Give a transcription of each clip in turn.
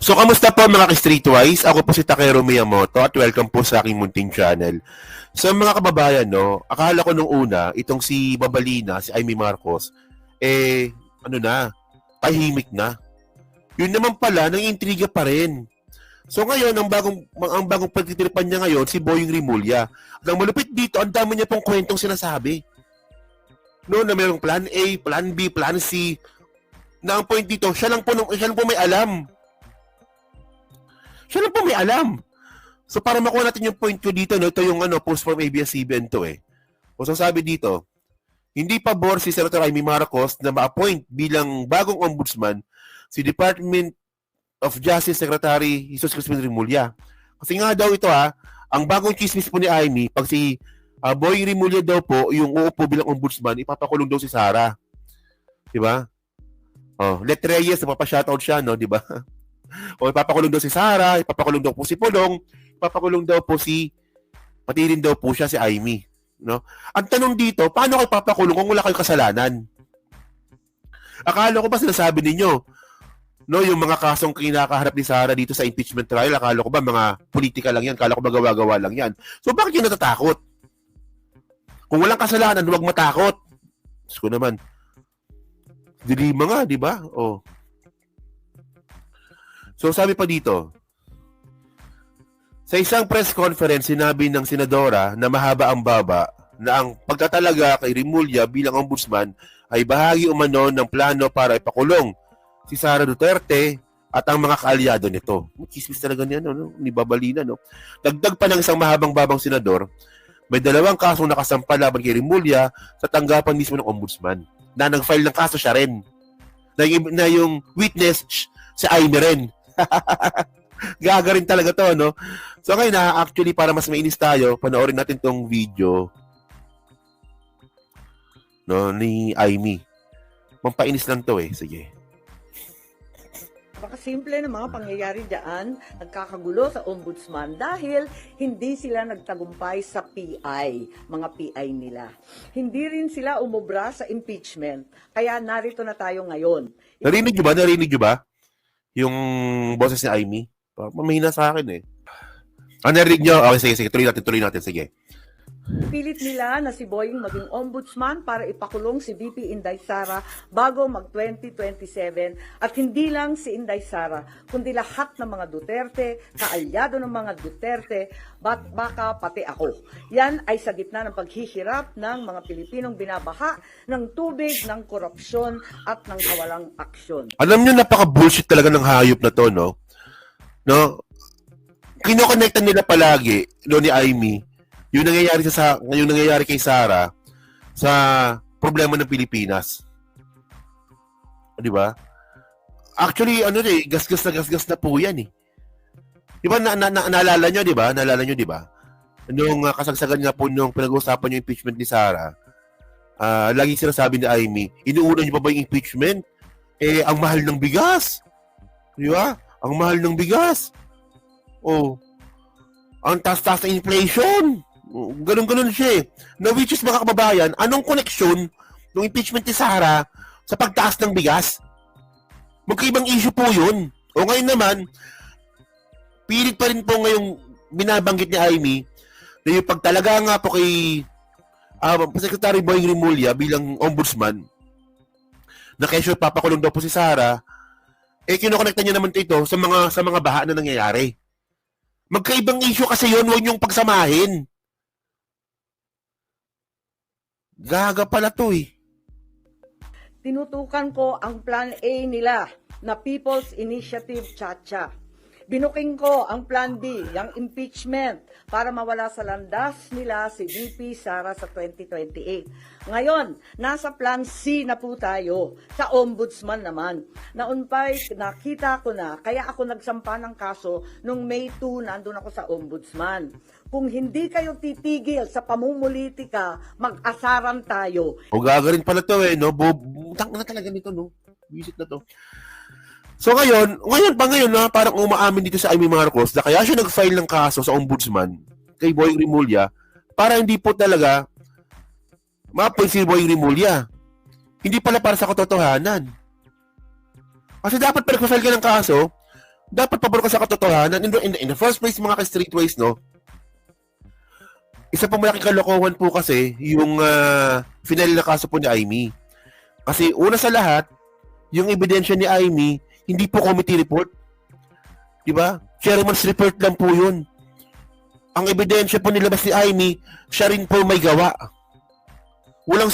So, kamusta po mga ka-Streetwise? Ako po si Takero Miyamoto at welcome po sa aking munting channel. So, mga kababayan, no, akala ko nung una, itong si Babalina, si Amy Marcos, ano na, tahimik na. Yun naman pala, nang intriga pa rin. So ngayon, ang bagong pagtitiripan niya ngayon, si Boying Rimulya. At ang malupit dito, ang dami niya pong kwentong sinasabi. No, na mayroong plan A, plan B, plan C. Na ang point dito, siya lang po may alam. Siya lang po may alam. So para makuha natin yung point ko dito, no, ito yung post from ABS-CBN to eh. O so sabi dito, hindi pabor si Senator Amy Marcos na ma-appoint bilang bagong ombudsman si Department of Justice Secretary Jesus Crispin Rimulya. Kasi nga daw ito ang bagong chismis po ni Amy, pag si Boy Rimulya daw po yung uupo bilang ombudsman, ipapakulong daw si Sara. Di ba? Oh, Let Reyes, napapa-shoutout siya, no? Di ba? O ipapakulong daw si Sara, ipapakulong daw po si Pulong, ipapakulong daw po pati rin daw po siya si Amy. No? Ang tanong dito, paano kayo papakulong kung wala kayong kasalanan? Akala ko ba sinasabi ninyo, no, yung mga kasong kinakaharap ni Sara dito sa impeachment trial, akala ko ba mga politika lang yan, akala ko ba gawa-gawa lang yan. So bakit yung natatakot? Kung walang kasalanan, huwag matakot. Diyos ko naman. Dilima nga, di ba? Oh. So sabi pa dito, sa isang press conference, sinabi ng senadora na mahaba ang baba na ang pagtatalaga kay Rimulya bilang ombudsman ay bahagi umano ng plano para ipakulong si Sara Duterte at ang mga kaalyado nito. Chismis talaga niya, no? Ni Babalina, no? Dagdag pa ng isang mahabang-babang senador, may 2 kasong nakasampa laban kay Rimulya sa tanggapan mismo ng ombudsman na nag-file ng kaso siya rin. Na yung witness, si Amy rin. Gaga rin talaga to, no? So ngayon actually para mas mainis tayo, panoorin natin tong video no ni Amy. Pampainis lang to eh. Sige. Baka simple na mga pangyayari dyan, nagkakagulo sa ombudsman dahil hindi sila nagtagumpay sa PI, mga PI nila. Hindi rin sila umubra sa impeachment, kaya narito na tayo ngayon. Narinig nyo ba? Yung boses ni Amy? Mahina sa akin eh. Narinig nyo? Okay, sige. Tuloy natin. Sige. Pilit nila na si Boying maging ombudsman para ipakulong si VP Inday Sara bago mag-2027 at hindi lang si Inday Sara, kundi lahat ng mga Duterte, kaalyado ng mga Duterte, baka pati ako. Yan ay sa gitna ng paghihirap ng mga Pilipinong binabaha ng tubig, ng korupsyon at ng kawalang aksyon. Alam nyo, napaka-bullshit talaga ng hayop na to, no? No? Kinokonektan nila palagi, no, ni Amy, yung nangyayari kay Sara sa problema ng Pilipinas. Di ba? Actually, gasgas na po yan eh. Di ba, naalala nyo, di ba? Nung kasagsagan nga po nung pinag-uusapan yung impeachment ni Sara, lagi sinasabi ni Amy, inuuna nyo pa ba yung impeachment? Ang mahal ng bigas. Di ba? Ang mahal ng bigas. Oh. Ang taas-taas na inflation. Ganun siya eh. Na which is mga kababayan, anong koneksyon ng impeachment ni Sara sa pagtaas ng bigas? Magkaibang issue po yun. O ngayon naman, pilit pa rin po ngayong binabanggit ni Amy na yung pagtalaga nga po kay Secretary Boying Rimulya bilang ombudsman na kesyo papakulong daw po si Sara, kinokonekta niya naman ito sa mga baha na nangyayari. Magkaibang issue kasi yun, huwag niyong pagsamahin. Gaga pala to eh. Tinutukan ko ang Plan A nila na People's Initiative Chacha. Binuking ko ang Plan B, yung impeachment, para mawala sa landas nila si VP Sara sa 2028. Ngayon, nasa Plan C na po tayo, sa Ombudsman naman. Naunpay, nakita ko na, kaya ako nagsampa ng kaso nung May 2, nandun ako sa Ombudsman. Kung hindi kayo titigil sa pamumulitika, mag-asaran tayo. O gagarin pala to eh, no? Tang na talaga nito, no? Visit na to. So ngayon na parang umaamin dito sa Amy Marcos na kaya siya nag-file ng kaso sa ombudsman kay Boying Rimulya para hindi po talaga ma-appoint si Boying Rimulya. Hindi pala para sa katotohanan. Kasi dapat pag nag-file ka ng kaso, Dapat pabor ka sa katotohanan. In the first place, mga ka-streetways, no? Isa pang malaking kalokohan po kasi yung final na kaso po ni Aimee. Kasi una sa lahat, yung ebidensya ni Aimee, hindi po committee report. Diba? Chairman's report lang po yun. Ang ebidensya po nilabas ni Aimee, siya rin po may gawa. Walang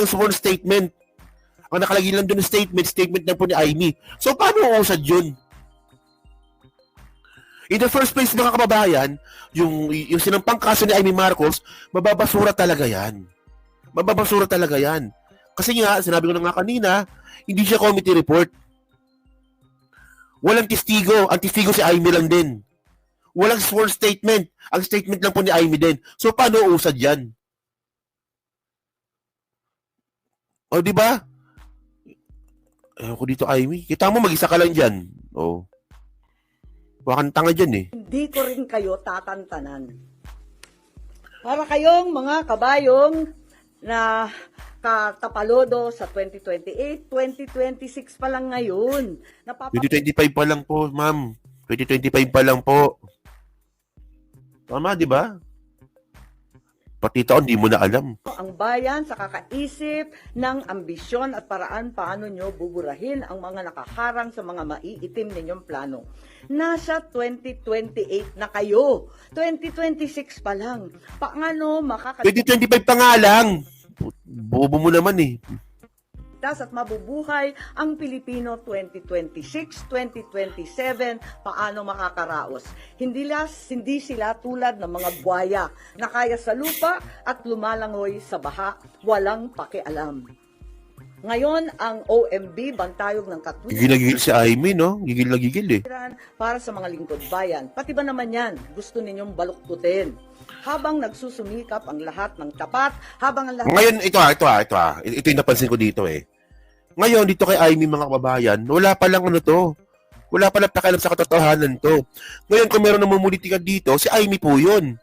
sworn statement. Ang nakalagay lang doon na statement lang po ni Aimee. So, paano uusad yun? In the first place, mga kababayan, yung sinampang kaso ni Aimee Marcos, mababasura talaga yan. Mababasura talaga yan. Kasi nga, sinabi ko na nga kanina, hindi siya committee report. Walang testigo. Ang testigo si Aimee lang din. Walang sworn statement. Ang statement lang po ni Aimee din. So, paano usad yan? O, di ba? Ewan ko dito, Aimee. Kita mo, mag-isa ka lang dyan. O. Wakang tanga dyan eh. Hindi ko rin kayo tatantanan. Para kayong mga kabayong na katapalodo sa 2028, 2026 pa lang ngayon. 2025 pa lang po, ma'am. 2025 pa lang po. Tama, di ba? Pati taon, di mo na alam. Ang bayan sa kakaisip ng ambisyon at paraan paano nyo buburahin ang mga nakaharang sa mga maiitim ninyong plano. Nasa 2028 na kayo. 2026 pa lang. Paano 2025 pa nga lang. Bobo mo naman eh. at mabubuhay ang Pilipino 2026, 2027, paano makakaraos. Hindi sila tulad ng mga buwaya na kaya sa lupa at lumalangoy sa baha, walang pakialam. Ngayon, ang OMB, Bantayog ng Katwiran, Gigil na gigil si Aimee, no? Gigil na gigil eh. para sa mga lingkod bayan. Pati ba naman yan, gusto ninyong baluktutin? Habang nagsusumikap ang lahat ng tapat, habang ang lahat... Ngayon, ito yung napansin ko dito eh. Ngayon, dito kay Aimee, mga kababayan, wala pa lang ano to. Wala pa lang pakialam sa katotohanan to. Ngayon, kung meron namumulitika dito, si Aimee po yun.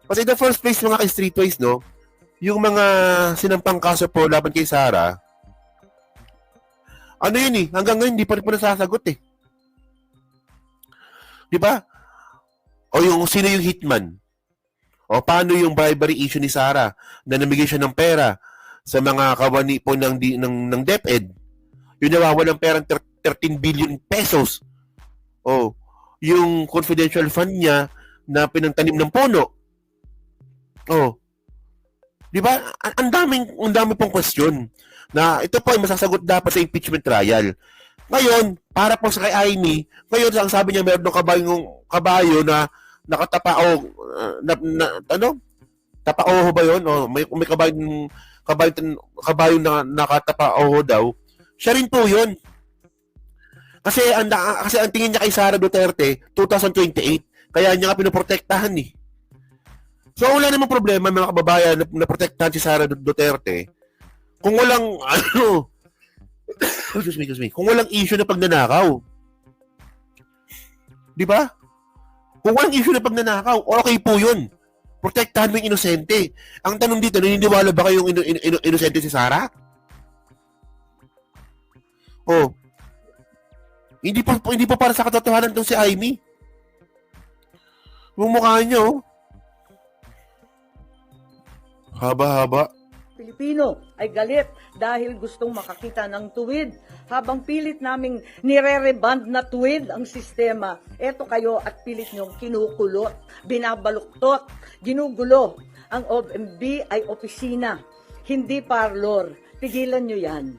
Kasi in the first place, mga ka-streetways, no? Yung mga sinampang kaso po laban kay Sara, ano yun eh, hanggang ngayon, hindi pa rin po nasasagot eh. Di ba? O yung sino yung hitman? O paano yung bribery issue ni Sara na namigay siya ng pera sa mga kawani po ng DepEd? Yung nawawalan ng perang 13 billion pesos. O yung confidential fund niya na pinangtanim ng puno. O, di ba? Ang dami pong question na ito po ay masasagot dapat sa impeachment trial. Ngayon, para po sa kay Aimee, ngayon ang sabi niya meron ng kabayo na nakatapao tapao ba 'yon? O may kabayo na nakatapao daw. Siya rin po 'yon. Kasi ang tingin niya kay Sara Duterte 2028, kaya niya nga pinoprotektahan eh. So wala namang problema mga kababayan na protektahan si Sara Duterte. Kung walang excuse me, kung walang issue na pagnanakaw. 'Di ba? Kung walang issue na pagnanakaw, okay po 'yun. Protektahan mo yung inosente. Ang tanong dito, naniniwala ba kayong inosente si Sara? Oh. Hindi po para sa katotohanan tong si Aimee. Yung mukha niyo, haba-haba. Pilipino ay galit dahil gustong makakita ng tuwid. Habang pilit naming nire-reband na tuwid ang sistema, eto kayo at pilit nyong kinukulot, binabaluktot, ginugulo. Ang OMB ay opisina, hindi parlor. Tigilan nyo yan.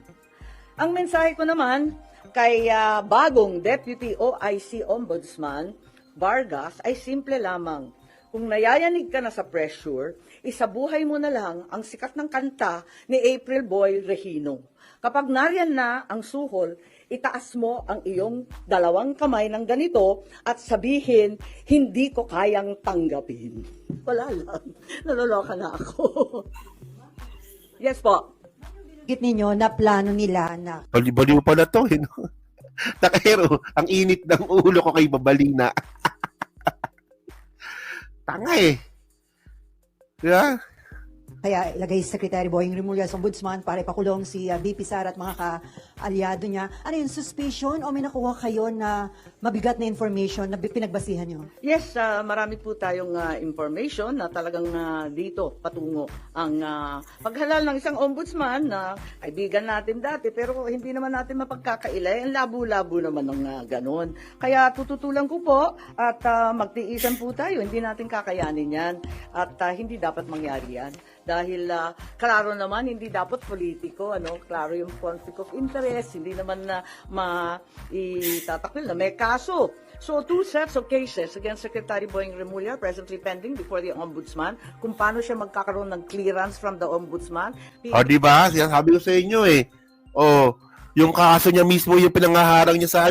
Ang mensahe ko naman kay bagong Deputy OIC Ombudsman Vargas ay simple lamang. Kung nayayanig ka na sa pressure, isabuhay mo na lang ang sikat ng kanta ni April Boy Regino. Kapag nariyan na ang suhol, itaas mo ang iyong dalawang kamay ng ganito at sabihin, hindi ko kayang tanggapin. Wala lang. Naloloka na ako. Yes po. Git ninyo na plano nila na Bali-baliw pala to, eh, no? Nakahero, ang init ng ulo ko kay Babalina. Tanga eh. Diba? kaya ilagay si Secretary Boying Rimulya sa ombudsman para ipakulong si VP Sara at mga ka-alyado niya. Ano yun, suspicion o may nakuha kayo na mabigat na information na pinagbasihan niyo? Yes, marami po tayong information na talagang dito patungo ang paghalal ng isang ombudsman na kaibigan natin dati pero hindi naman natin mapagkakaila. Ang labo-labo naman ng ganun. Kaya tututulan ko po at magtiisan po tayo. Hindi natin kakayanin yan at hindi dapat mangyari yan. Dahil klaro naman, hindi dapat politiko, klaro yung conflict of interest, hindi naman na maitatakil na may kaso. So, 2 sets of cases against Secretary Boying Rimulya presently pending before the Ombudsman kung paano siya magkakaroon ng clearance from the Ombudsman. Di ba? Sinasabi ko sa inyo eh. Yung kaso niya mismo yung pinangaharang niya sa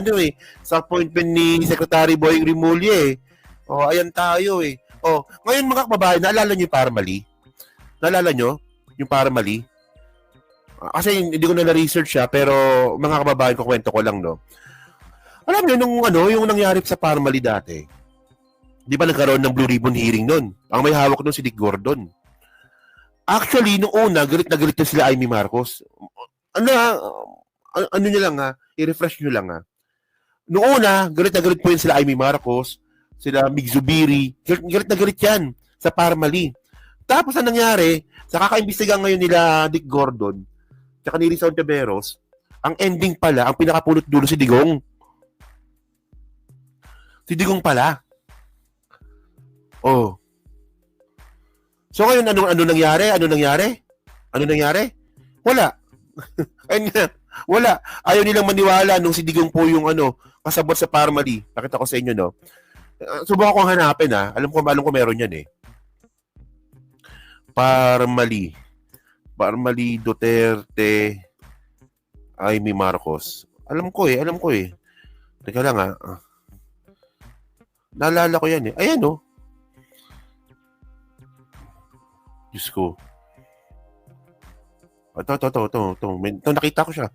sa appointment ni Secretary Boying Rimulya eh. Ayan tayo eh. Ngayon mga kababayan, naalala niyo yung Parmali? Naalala nyo? Yung Parmali? Kasi hindi ko na-research siya, pero mga kababayan ko, kwento ko lang, no? Alam nyo, yung nangyari sa Parmali dati, di ba nagkaroon ng Blue Ribbon hearing nun? Ang may hawak nun si Dick Gordon. Actually, nung una, galit na galit na sila Amy Marcos. Ano nyo lang ha? I-refresh nyo lang ha? Noong una, galit na galit po yun sila Amy Marcos, sila Mig Zubiri. Galit na galit yan sa Parmali. Tapos ang nangyari, sa kakaimbestigan ngayon nila Dick Gordon, tsaka ni Rizal Taberos, ang ending pala, ang pinakapulot dulo si Digong. Si Digong pala. So ngayon, ano nangyari? Ano nangyari? Wala. Ayun nga, wala. Ayaw nilang maniwala nung si Digong po yung kasabot sa Parmali. Pakita ko sa inyo, no? Subukan ko hanapin, ha? Alam ko meron yan, eh. Parmali Duterte Amy Marcos. Alam ko eh. Teka lang naalala ko yan eh. Ayan Diyos ko. Ito, nakita ko siya.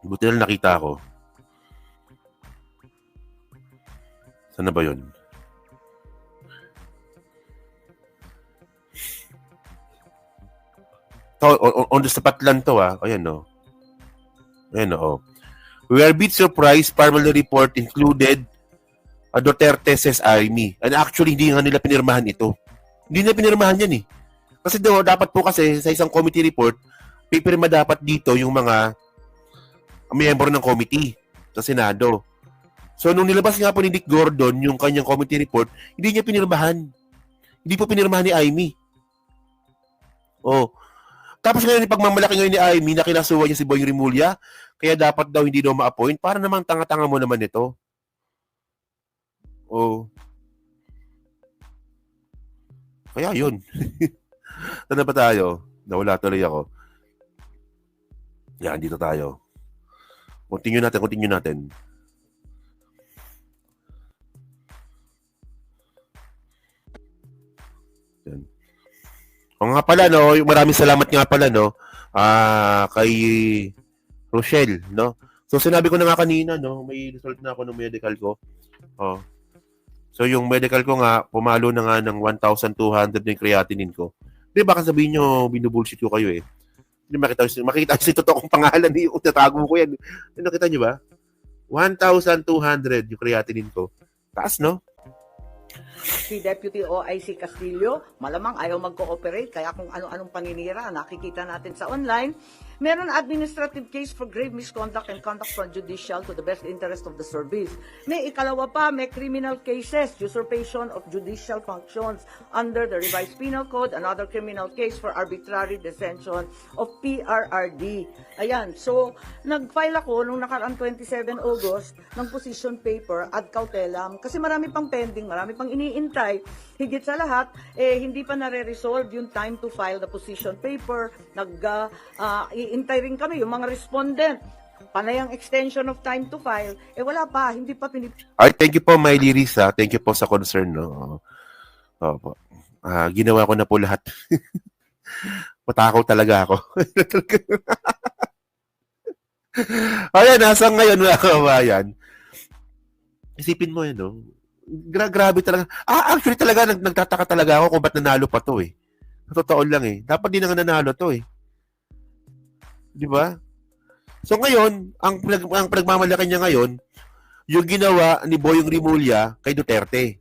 Buti na nakita ko. Saan na ba yun? On the spot lang to Ayan We are a bit surprised Parmali report included Duterte says Amy. And actually, hindi nga nila pinirmahan ito. Hindi nila pinirmahan yan eh. Kasi dapat po kasi sa isang committee report, pipirma dapat dito yung mga miyembro ng committee sa Senado. So, nung nilabas nga po ni Dick Gordon yung kanyang committee report, hindi niya pinirmahan. Hindi po pinirmahan ni Amy. Tapos ngayon, pagmamalaki ngayon ni Amy na kinasuwa niya si Boying Rimulya, kaya dapat daw hindi daw ma-appoint. Para namang tanga-tanga mo naman ito. Kaya yun. Saan na ba tayo? Nawala tuloy ako. Yan, dito tayo. Continue natin. Yan. Nga pala, maraming salamat nga pala, kay Rochelle, So, sinabi ko na nga kanina, may result na ako ng medical ko. So, yung medical ko nga, pumalo na nga ng 1,200 yung creatinine ko. Di ba, sabihin nyo, binubullshit ko kayo eh. Hindi makita si totoong pangalan yung tatago ko yan. Nakita nyo ba? 1,200 yung creatinine ko. Taas, no? Si Deputy OIC Castillo, malamang ayaw mag-cooperate, kaya kung ano-anong paninira, nakikita natin sa online. Meron administrative case for grave misconduct and conduct from judicial to the best interest of the service. May ikalawa pa, may criminal cases, usurpation of judicial functions under the revised penal code, another criminal case for arbitrary detention of PRRD. Ayan, so nag-file ako nung nakaraan 27 August ng position paper ad cautelam kasi marami pang pending, marami pang iniintay. Higit sa lahat, hindi pa nare-resolve yung time to file the position paper. Iintay rin kami, yung mga respondent. Panay ang extension of time to file. Wala pa, hindi pa Ay, thank you po, Miley Risa. Thank you po sa concern, no? Opo. Ginawa ko na po lahat. Matakaw talaga ako. Ayan, nasa ngayon, mga kabayan. Isipin mo yan, no? Grabe talaga. Actually talaga, nagtataka talaga ako kung ba't nanalo pa to eh. Sa totoo lang eh. Dapat din na nga nanalo to eh. Di ba? So ngayon, ang pinagmamalaki niya ngayon, yung ginawa ni Boyong Rimulya kay Duterte.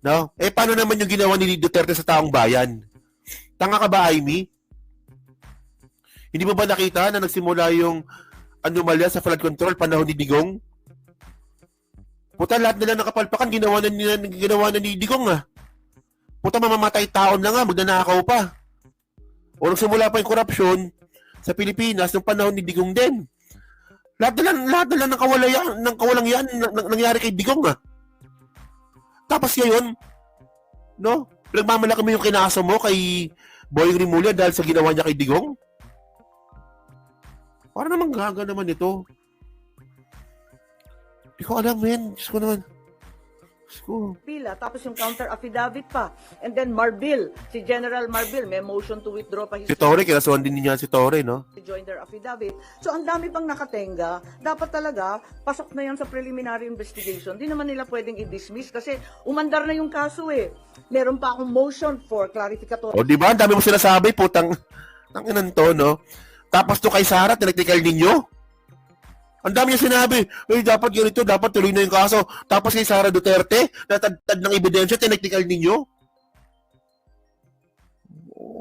No? Eh, paano naman yung ginawa ni Duterte sa taong bayan? Tanga ka ba, Amy? Hindi mo ba nakita na nagsimula yung anomalya sa flood control panahon ni Digong? Puta, lahat nila nakapalpakan, ginawa na ni Digong ah. Puta, mamamatay taon na nga, magnanakaw pa. O nagsimula pa yung korupsyon sa Pilipinas ng panahon ni Digong din. Lahat na lang ng kawalang yan nangyari kay Digong ah. Tapos ngayon, no? Pinagmamalaki mo yung kinaso mo kay Boyong Rimulya dahil sa ginawa niya kay Digong? Para naman gaga naman ito. Hindi ko alam, men. Diyos ko naman. Diyos ko. Pila, tapos yung counter affidavit pa. And then Marbil, si General Marbil, may motion to withdraw pa his Si Torre, kinasuhan din niya si Torre, no? join their affidavit. So ang dami pang nakatenga, dapat talaga pasok na yan sa preliminary investigation. Di naman nila pwedeng i-dismiss kasi umandar na yung kaso eh. Meron pa akong motion for clarificatory. O, di ba? Ang dami mo sinasabi, putang inan to, no? Tapos to kay Sara, tinaktikal ninyo. Ang dami niya sinabi, dapat ganito, dapat tuloy na yung kaso. Tapos kay Sara Duterte, natagtad ng ebidensya, tinaktikal ninyo.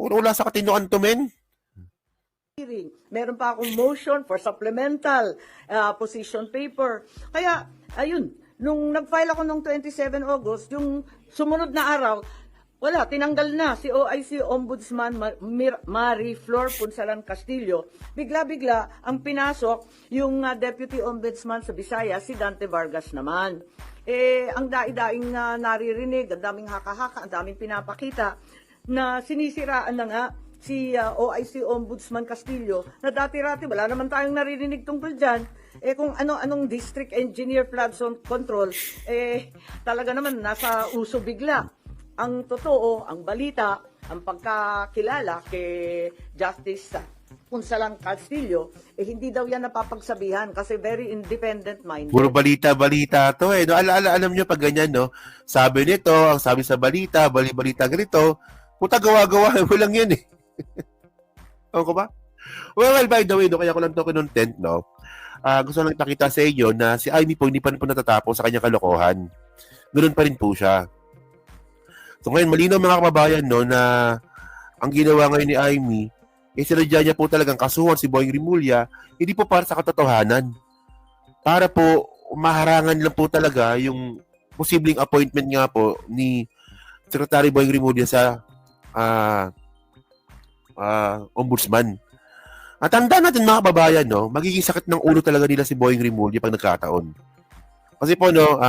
Wala sa katinuan to, men. Hearing. Meron pa akong motion for supplemental position paper. Kaya, ayun, nung nag-file ako nung 27 August, yung sumunod na araw, wala, tinanggal na si OIC Ombudsman Marie Flor Punsalan Castillo. Bigla-bigla ang pinasok yung Deputy Ombudsman sa Visayas, si Dante Vargas naman. Ang dai-daing naririnig, ang daming haka-haka, ang daming pinapakita na sinisiraan na nga si OIC Ombudsman Castillo na dati-rati, wala naman tayong naririnig tungkol dyan. Kung anong district engineer flood zone control, talaga naman nasa uso bigla. Ang totoo, ang balita, ang pagkakilala kay Justice Punsalan Castillo, hindi daw yan napapagsabihan kasi very independent-minded. Puro balita-balita to eh. No? Alam nyo pag ganyan, no? Sabi nito, ang sabi sa balita, balita ganito, puta gawa-gawa mo lang yan eh. Ewan ko ba? Well, by the way, no, kaya ko lang to kinontent, no? Gusto lang ipakita sa inyo na si Amy po hindi pa rin po natatapos sa kanyang kalokohan. Ganoon pa rin po siya. So ngayon, malinaw mga kababayan, no, na ang ginawa ngayon ni Amy, sinadya niya po talagang kasuhan si Boyong Rimulya, hindi po para sa katotohanan. Para po, maharangan lang po talaga yung posibleng appointment nga po ni Secretary Boyong Rimulya sa ombudsman. At tandaan natin mga kababayan, no, magiging sakit ng ulo talaga nila si Boyong Rimulya pag nagkataon. Kasi po, no,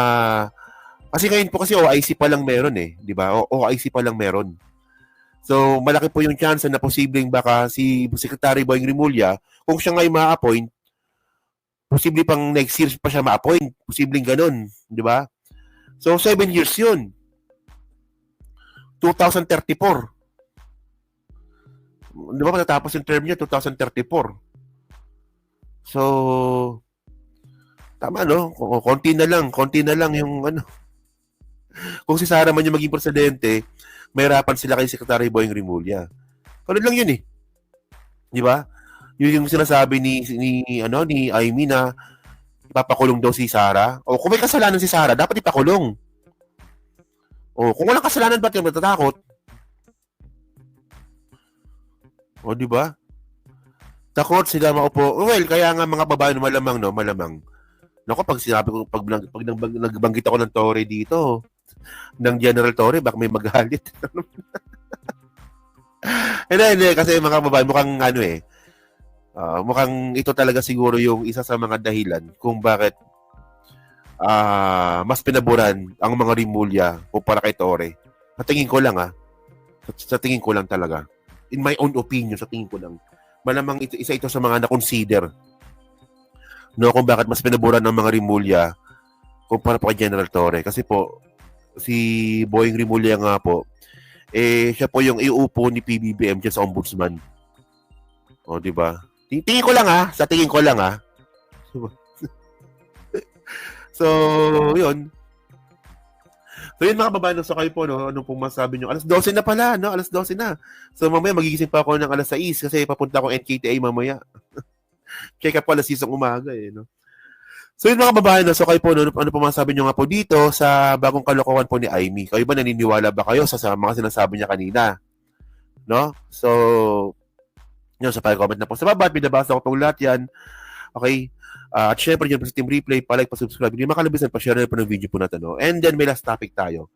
kasi ngayon po kasi OIC pa lang meron eh, di ba? OIC pa lang meron. So, malaki po yung chance na posibleng baka si Secretary Boyong Rimulya, kung siya ngayon ma-appoint, posible pang next year pa siya ma-appoint. Posibleng ganun, di ba? So, 7 years yun. 2034. Di ba matatapos yung term niya, 2034. So, tama no? Konti na lang yung ano. Kung si Sara man yung maging presidente, mahirapan sila kay Secretary Boyong Rimulya. Ano lang yun eh. Di ba? Yun yung sinasabi ni Amy na ipapakulong daw si Sara. O kung may kasalanan si Sara, dapat ipakulong. O kung walang kasalanan, ba't yung natatakot? O di ba? Takot sila maupo. Well, kaya nga mga babae malamang. Naku, pag sinabi ko, pag nagbanggit ako ng Torre dito, ng General Torre, baka may magalit. Hindi, kasi mga babae, mukhang mukhang ito talaga siguro yung isa sa mga dahilan kung bakit mas pinaboran ang mga Rimulya kumpara kay Torre. Sa tingin ko lang sa tingin ko lang talaga. In my own opinion, sa tingin ko lang. Malamang isa ito sa mga na-consider kung bakit mas pinaboran ng mga Rimulya kumpara pa kay General Torre. Kasi po, si Boyong Rimulya nga po, siya po yung iuupo ni PBBM dyan sa ombudsman. O, di ba? Tingin ko lang sa tingin ko lang So, yun. So yun mga kababayan, so kayo po, no, anong pong masabi nyo? Alas 12 na pala, no? Alas 12 na. So mamaya magigising pa ako ng alas 6 kasi papunta ako NKTA mamaya. Check up ko alas 6 ng umaga eh, no? So yun mga kababayan, no, so kayo po, no, ano po masabi nyo nga po dito sa bagong kalokohan po ni Aimee? Kayo ba naniniwala ba kayo sa mga sinasabi niya kanina? No? So, yun, sa pag-comment na po sa baba at binabasa ko itong lahat yan. Okay? At syempre, yun po sa Team Replay, pa-like, pa-subscribe. Hindi makalabisan, pa-share na po ng video po natin. No? And then, may last topic tayo.